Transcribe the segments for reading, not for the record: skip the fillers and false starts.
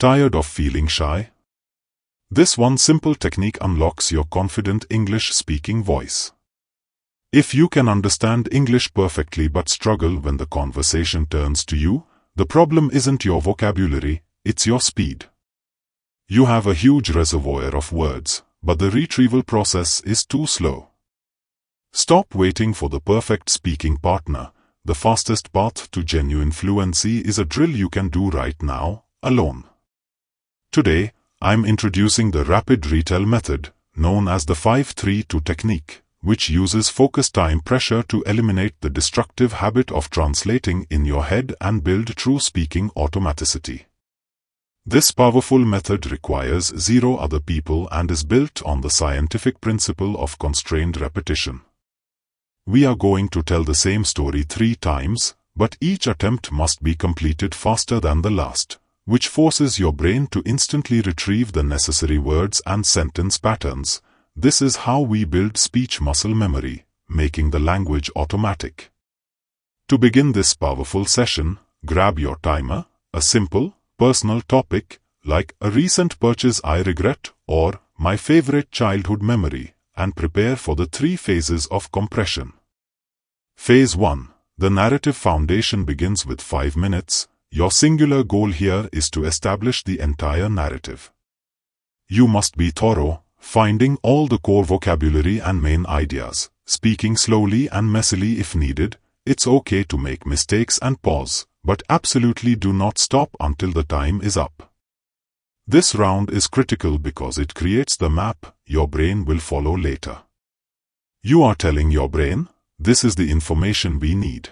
Tired of feeling shy? This one simple technique unlocks your confident English-speaking voice. If you can understand English perfectly but struggle when the conversation turns to you, the problem isn't your vocabulary, it's your speed. You have a huge reservoir of words, but the retrieval process is too slow. Stop waiting for the perfect speaking partner. The fastest path to genuine fluency is a drill you can do right now, alone. Today, I'm introducing the Rapid Retell Method, known as the 5-3-2 technique, which uses focus time pressure to eliminate the destructive habit of translating in your head and build true speaking automaticity. This powerful method requires zero other people and is built on the scientific principle of constrained repetition. We are going to tell the same story 3 times, but each attempt must be completed faster than the last, which forces your brain to instantly retrieve the necessary words and sentence patterns. This is how we build speech muscle memory, making the language automatic. To begin this powerful session, grab your timer, a simple, personal topic, like a recent purchase I regret or my favorite childhood memory, and prepare for the 3 phases of compression. Phase 1. The narrative foundation begins with 5 minutes. Your singular goal here is to establish the entire narrative. You must be thorough, finding all the core vocabulary and main ideas, speaking slowly and messily if needed. It's okay to make mistakes and pause, but absolutely do not stop until the time is up. This round is critical because it creates the map your brain will follow later. You are telling your brain, this is the information we need.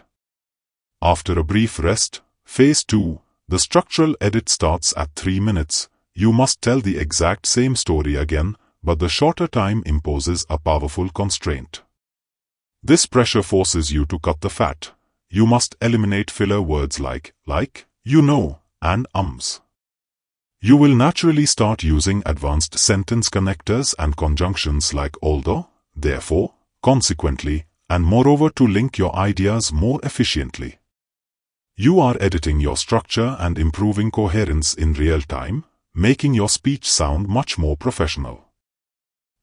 After a brief rest, Phase 2, the structural edit starts at 3 minutes. You must tell the exact same story again, but the shorter time imposes a powerful constraint. This pressure forces you to cut the fat. You must eliminate filler words like, you know, and ums. You will naturally start using advanced sentence connectors and conjunctions like although, therefore, consequently, and moreover to link your ideas more efficiently. You are editing your structure and improving coherence in real time, making your speech sound much more professional.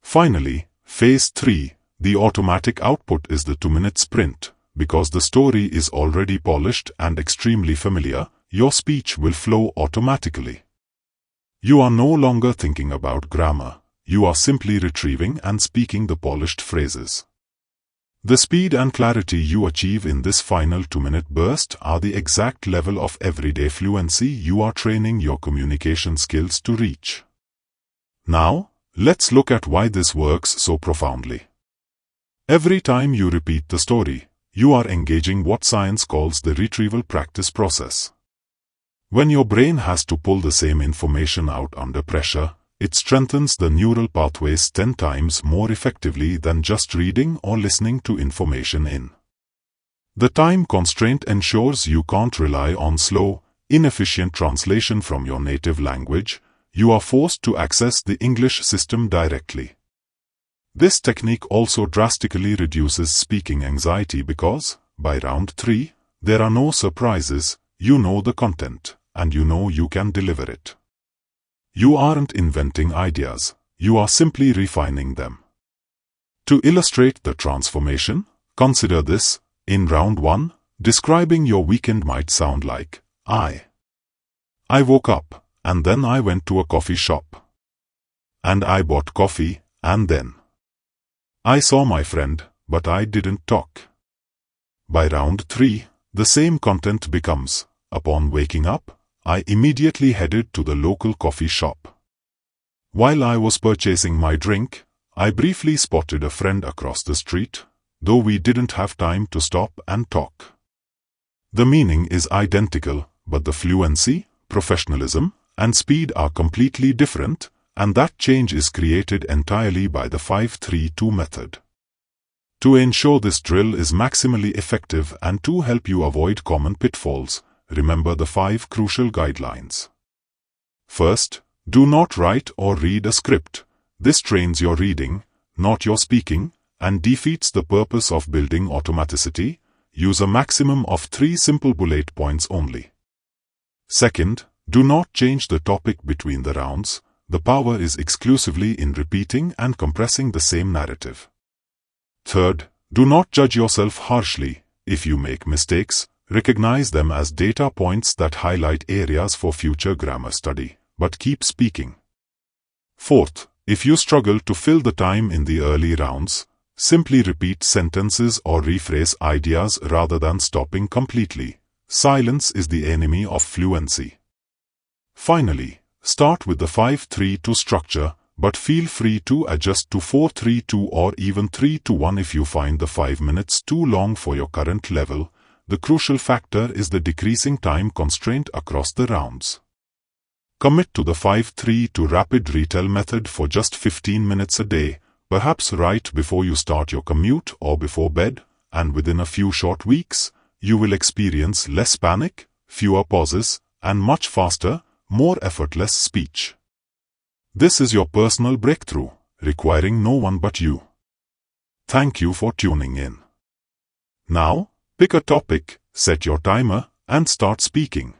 Finally, Phase 3, the automatic output is the 2-minute sprint. Because the story is already polished and extremely familiar, your speech will flow automatically. You are no longer thinking about grammar, you are simply retrieving and speaking the polished phrases. The speed and clarity you achieve in this final 2-minute burst are the exact level of everyday fluency you are training your communication skills to reach. Now, let's look at why this works so profoundly. Every time you repeat the story, you are engaging what science calls the retrieval practice process. When your brain has to pull the same information out under pressure, it strengthens the neural pathways 10 times more effectively than just reading or listening to information in. The time constraint ensures you can't rely on slow, inefficient translation from your native language. You are forced to access the English system directly. This technique also drastically reduces speaking anxiety because, by round 3, there are no surprises. You know the content, and you know you can deliver it. You aren't inventing ideas, you are simply refining them. To illustrate the transformation, consider this. In round 1, describing your weekend might sound like, I woke up, and then I went to a coffee shop. And I bought coffee, and then I saw my friend, but I didn't talk. By round 3, the same content becomes, upon waking up, I immediately headed to the local coffee shop. While I was purchasing my drink, I briefly spotted a friend across the street, though we didn't have time to stop and talk. The meaning is identical, but the fluency, professionalism, and speed are completely different, and that change is created entirely by the 5-3-2 method. To ensure this drill is maximally effective and to help you avoid common pitfalls, remember the 5 crucial guidelines. First, do not write or read a script. This trains your reading, not your speaking, and defeats the purpose of building automaticity. Use a maximum of 3 simple bullet points only. Second, Do not change the topic between the rounds. The power is exclusively in repeating and compressing the same narrative. Third, do not judge yourself harshly. If you make mistakes, recognize them as data points that highlight areas for future grammar study, but keep speaking. Fourth, if you struggle to fill the time in the early rounds, simply repeat sentences or rephrase ideas rather than stopping completely. Silence is the enemy of fluency. Finally, start with the 5-3-2 structure, but feel free to adjust to 4-3-2 or even 3-1 if you find the 5 minutes too long for your current level. The crucial factor is the decreasing time constraint across the rounds. Commit to the 5-3-2 Rapid Retell method for just 15 minutes a day, perhaps right before you start your commute or before bed, and within a few short weeks, you will experience less panic, fewer pauses, and much faster, more effortless speech. This is your personal breakthrough, requiring no one but you. Thank you for tuning in. Now, pick a topic, set your timer, and start speaking.